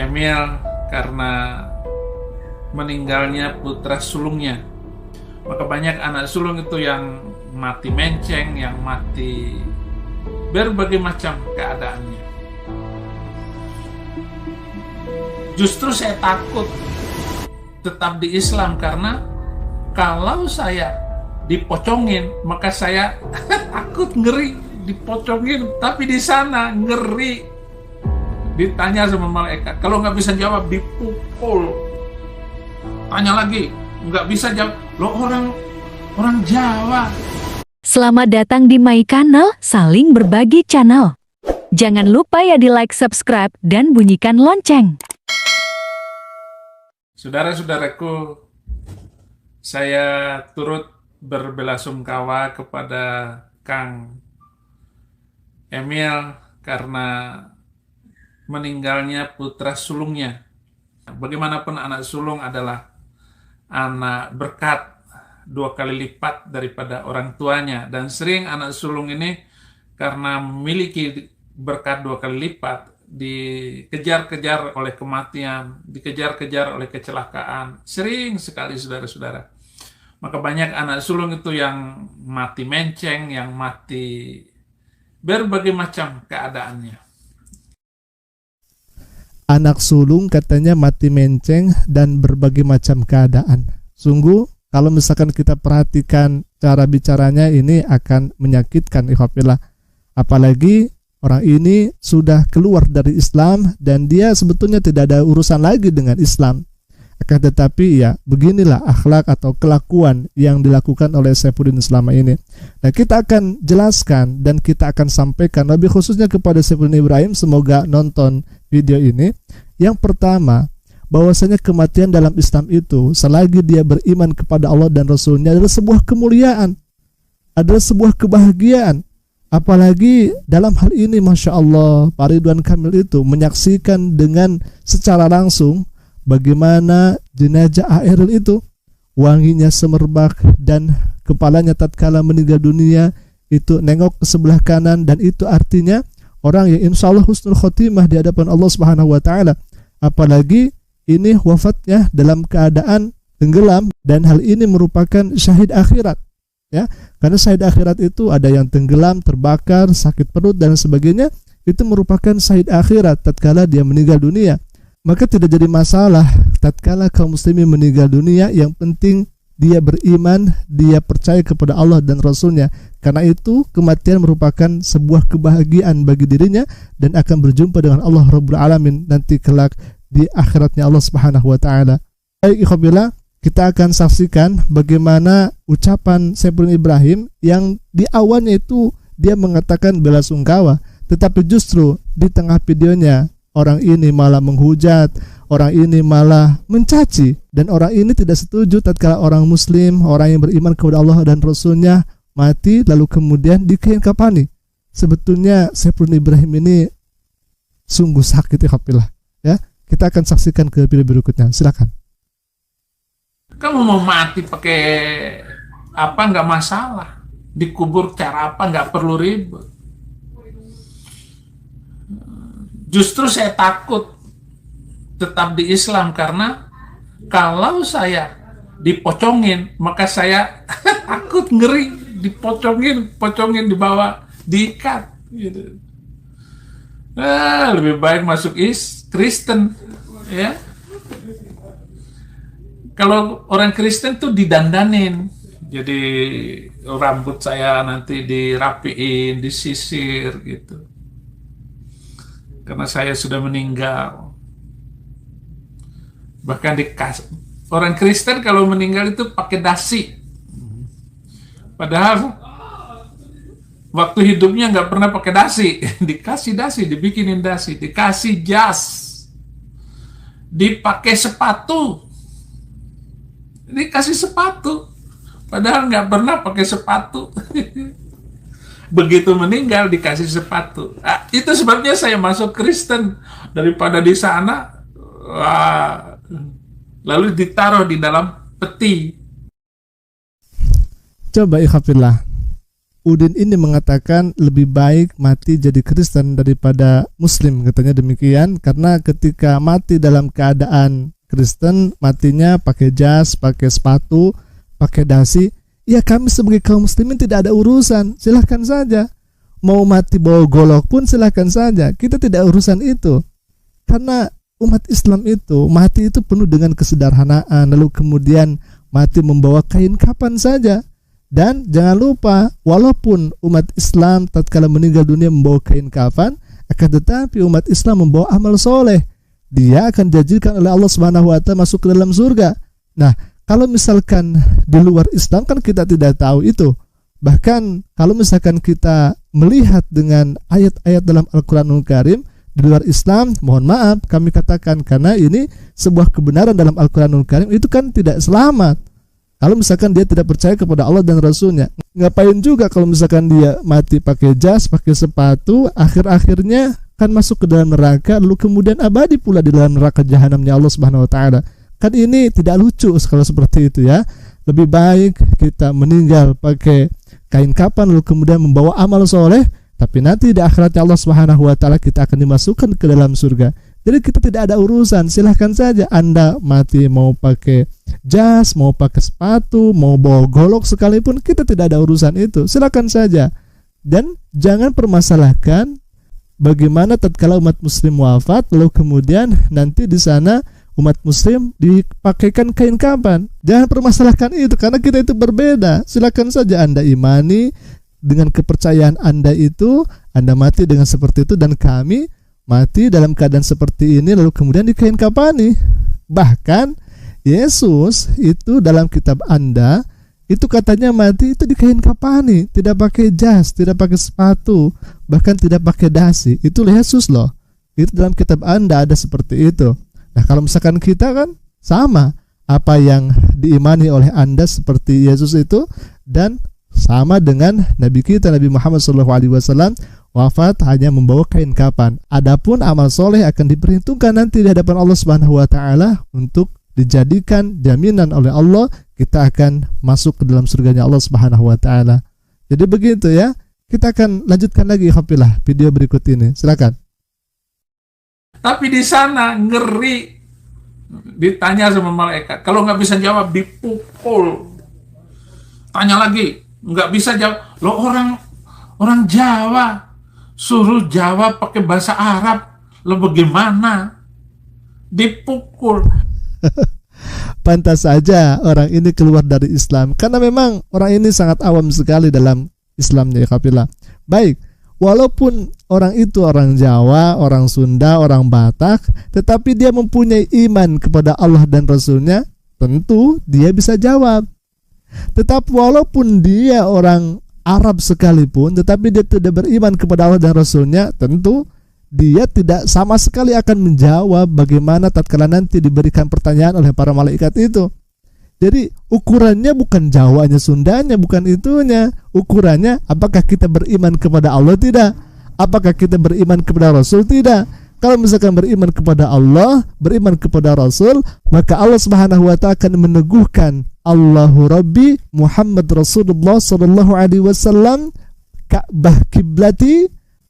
Emil karena meninggalnya putra sulungnya. Maka banyak anak sulung itu yang mati menceng, yang mati berbagai macam keadaannya. Justru saya takut tetap di Islam karena kalau saya dipocongin, maka saya takut, ngeri dipocongin. Tapi di sana ngeri, ditanya sama malaikat, kalau nggak bisa jawab dipukul. Tanya lagi, nggak bisa jawab, lo orang Jawa. Selamat datang di My Channel, saling berbagi channel. Jangan lupa ya di like, subscribe, dan bunyikan lonceng. Saudara-saudaraku, saya turut berbelasungkawa kepada Kang Emil karena meninggalnya putra sulungnya. Bagaimanapun anak sulung adalah anak berkat 2 kali lipat daripada orang tuanya, dan sering anak sulung ini karena memiliki berkat 2 kali lipat dikejar-kejar oleh kematian, dikejar-kejar oleh kecelakaan. Sering sekali saudara-saudara. Maka banyak anak sulung itu yang mati menceng, yang mati berbagai macam keadaannya. Anak sulung katanya mati menceng dan berbagai macam keadaan. Sungguh kalau misalkan kita perhatikan cara bicaranya ini akan menyakitkan, ikhwafillah. Apalagi orang ini sudah keluar dari Islam dan dia sebetulnya tidak ada urusan lagi dengan Islam. Akan tetapi ya beginilah akhlak atau kelakuan yang dilakukan oleh Saifuddin selama ini. Nah, kita akan jelaskan dan kita akan sampaikan lebih khususnya kepada Saifuddin Ibrahim, semoga nonton video ini. Yang pertama, bahwasanya kematian dalam Islam itu selagi dia beriman kepada Allah dan Rasulnya adalah sebuah kemuliaan, adalah sebuah kebahagiaan. Apalagi dalam hal ini Masya Allah, Pak Ridwan Kamil itu menyaksikan dengan secara langsung bagaimana jenazah Airil itu wanginya semerbak dan kepalanya tatkala meninggal dunia itu nengok ke sebelah kanan, dan itu artinya orang yang insya Allah husnul khotimah di hadapan Allah Subhanahu wa Ta'ala. Apalagi ini wafatnya dalam keadaan tenggelam, dan hal ini merupakan syahid akhirat, ya, karena syahid akhirat itu ada yang tenggelam, terbakar, sakit perut dan sebagainya. Itu merupakan syahid akhirat tatkala dia meninggal dunia. Maka tidak jadi masalah tatkala kaum muslimin meninggal dunia, yang penting dia beriman, dia percaya kepada Allah dan Rasulnya. Karena itu kematian merupakan sebuah kebahagiaan bagi dirinya dan akan berjumpa dengan Allah Rabbul Alamin nanti kelak di akhiratnya Allah Subhanahu wa Ta'ala. Baik ikhwabillah, kita akan saksikan bagaimana ucapan Saifuddin Ibrahim yang di awalnya itu dia mengatakan belasungkawa, tetapi justru di tengah videonya orang ini malah menghujat, orang ini malah mencaci, dan orang ini tidak setuju tatkala orang muslim, orang yang beriman kepada Allah dan Rasulnya mati lalu kemudian dikain-kafani. Sebetulnya Saifuddin Ibrahim ini sungguh sakit ikhwafillah, ya. Kita akan saksikan ke video berikutnya. Silakan. Kamu mau mati pakai apa nggak masalah, dikubur cara apa nggak perlu ribet. Justru saya takut tetap di Islam karena kalau saya dipocongin, maka saya takut, ngeri dipocongin di bawah, diikat gitu. Lebih baik masuk Kristen, ya. Kalau orang Kristen tuh didandanin, jadi rambut saya nanti dirapiin, disisir gitu. Karena saya sudah meninggal. Bahkan orang Kristen kalau meninggal itu pakai dasi. Padahal waktu hidupnya nggak pernah pakai dasi. Dikasih dasi, dibikinin dasi, dikasih jas, dipakai sepatu, dikasih sepatu. Padahal nggak pernah pakai sepatu. Begitu meninggal dikasih sepatu. Nah, itu sebabnya saya masuk Kristen daripada di sana lalu ditaruh di dalam peti. Coba ikhafillah, Udin ini mengatakan lebih baik mati jadi Kristen daripada Muslim, katanya demikian, karena ketika mati dalam keadaan Kristen, matinya pakai jas, pakai sepatu, pakai dasi. Ya, kami sebagai kaum muslimin tidak ada urusan, silahkan saja. Mau mati bawa golok pun silahkan saja, kita tidak urusan itu. Karena umat Islam itu mati itu penuh dengan kesederhanaan, lalu kemudian mati membawa kain kapan saja. Dan jangan lupa, walaupun umat Islam tatkala meninggal dunia membawa kain kafan, akan tetapi umat Islam membawa amal soleh. Dia akan dijadikan oleh Allah Subhanahu wa Ta'ala masuk ke dalam surga. Nah, kalau misalkan di luar Islam kan kita tidak tahu itu. Bahkan kalau misalkan kita melihat dengan ayat-ayat dalam Al-Quranul Karim di luar Islam, mohon maaf kami katakan, karena ini sebuah kebenaran dalam Al-Quranul Karim, itu kan tidak selamat. Kalau misalkan dia tidak percaya kepada Allah dan Rasulnya, ngapain juga kalau misalkan dia mati pakai jas, pakai sepatu, akhir-akhirnya kan masuk ke dalam neraka, lalu kemudian abadi pula di dalam neraka jahanamnya Allah Subhanahu wa Ta'ala. Kan ini tidak lucu kalau seperti itu ya. Lebih baik kita meninggal pakai kain kapan, lalu kemudian membawa amal soleh, tapi nanti di akhiratnya Allah Subhanahu wa Ta'ala kita akan dimasukkan ke dalam surga. Jadi kita tidak ada urusan, silahkan saja Anda mati mau pakai jas, mau pakai sepatu, mau bawa golok sekalipun, kita tidak ada urusan itu, silahkan saja. Dan jangan permasalahkan bagaimana tatkala umat muslim wafat, lalu kemudian nanti di sana umat muslim dipakaikan kain kapan. Jangan permasalahkan itu, karena kita itu berbeda. Silakan saja Anda imani dengan kepercayaan Anda itu, Anda mati dengan seperti itu, dan kami mati dalam keadaan seperti ini lalu kemudian dikain kapani. Bahkan Yesus itu dalam kitab Anda itu katanya mati itu dikain kapani, tidak pakai jas, tidak pakai sepatu, bahkan tidak pakai dasi. Itu Yesus loh. Itu dalam kitab Anda ada seperti itu. Nah, kalau misalkan kita kan sama, apa yang diimani oleh Anda seperti Yesus itu, dan sama dengan Nabi kita Nabi Muhammad SAW wafat hanya membawa kain kapan. Adapun amal soleh akan diperhitungkan nanti di hadapan Allah Subhanahu wa Ta'ala untuk dijadikan jaminan oleh Allah kita akan masuk ke dalam surganya Allah Subhanahu wa Ta'ala. Jadi begitu ya. Kita akan lanjutkan lagi Hafilah video berikut ini. Silakan. Tapi di sana ngeri, ditanya sama malaikat, kalau nggak bisa jawab dipukul. Tanya lagi, nggak bisa jawab. Loh, orang Jawa suruh jawab pakai bahasa Arab, lo bagaimana? Dipukul. Pantas saja orang ini keluar dari Islam, karena memang orang ini sangat awam sekali dalam Islamnya ya kafilah. Baik, walaupun orang itu orang Jawa, orang Sunda, orang Batak, tetapi dia mempunyai iman kepada Allah dan Rasulnya, tentu dia bisa jawab. Tetapi walaupun dia orang Arab sekalipun, tetapi dia tidak beriman kepada Allah dan Rasulnya, tentu dia tidak sama sekali akan menjawab bagaimana tatkala nanti diberikan pertanyaan oleh para malaikat itu. Jadi ukurannya bukan Jawanya, Sundanya, bukan itunya. Ukurannya apakah kita beriman kepada Allah tidak? Apakah kita beriman kepada Rasul tidak? Kalau misalkan beriman kepada Allah, beriman kepada Rasul, maka Allah Subhanahu wa Ta'ala akan meneguhkan Allahu Rabbi Muhammad Rasulullah sallallahu alaihi wasallam Ka'bah kiblati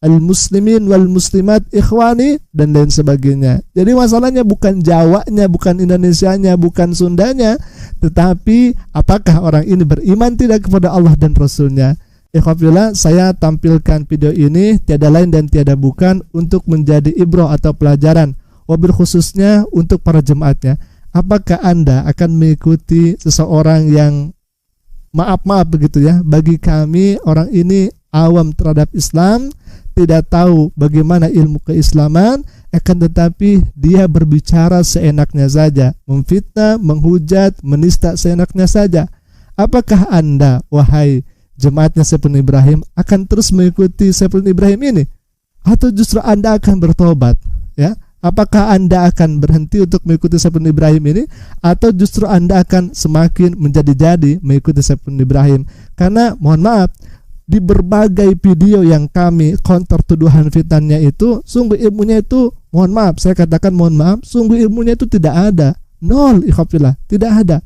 al-muslimin wal muslimat ikhwani dan lain sebagainya. Jadi masalahnya bukan Jawanya, bukan Indonesianya, bukan Sundanya, tetapi apakah orang ini beriman tidak kepada Allah dan Rasulnya. Ikhwafillah, saya tampilkan video ini tiada lain dan tiada bukan untuk menjadi ibrah atau pelajaran, wabil khususnya untuk para jemaatnya. Apakah Anda akan mengikuti seseorang yang maaf begitu ya, bagi kami orang ini awam terhadap Islam, tidak tahu bagaimana ilmu keislaman, akan tetapi dia berbicara seenaknya saja, memfitnah, menghujat, menista seenaknya saja. Apakah Anda, wahai jemaatnya Saiful Ibrahim, akan terus mengikuti Saiful Ibrahim ini? Atau justru Anda akan bertobat ya? Apakah Anda akan berhenti untuk mengikuti Saiful Ibrahim ini, atau justru Anda akan semakin menjadi-jadi mengikuti Saiful Ibrahim? Karena mohon maaf, di berbagai video yang kami counter tuduhan fitnahnya itu, sungguh ilmunya itu, mohon maaf, saya katakan mohon maaf, sungguh ilmunya itu tidak ada, nol, ikhafillah, tidak ada.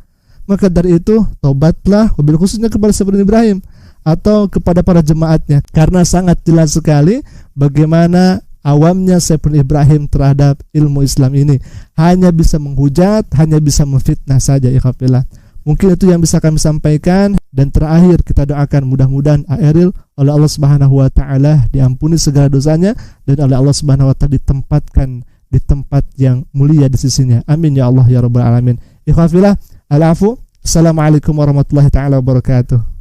Maka dari itu, tobatlah, wabil khususnya kepada Saiful Ibrahim. atau kepada para jemaatnya, karena sangat jelas sekali bagaimana awamnya Saiful Ibrahim terhadap ilmu Islam ini. Hanya bisa menghujat, hanya bisa memfitnah saja, ikhwafillah. Mungkin itu yang bisa kami sampaikan. Dan terakhir kita doakan mudah-mudahan Aeril oleh Allah Subhanahu wa taala diampuni segala dosanya dan oleh Allah Subhanahu wa taala ditempatkan di tempat yang mulia di sisinya. Amin ya Allah ya rabbal alamin. Ikhwafillah, al-afu. Assalamualaikum warahmatullahi taala wabarakatuh.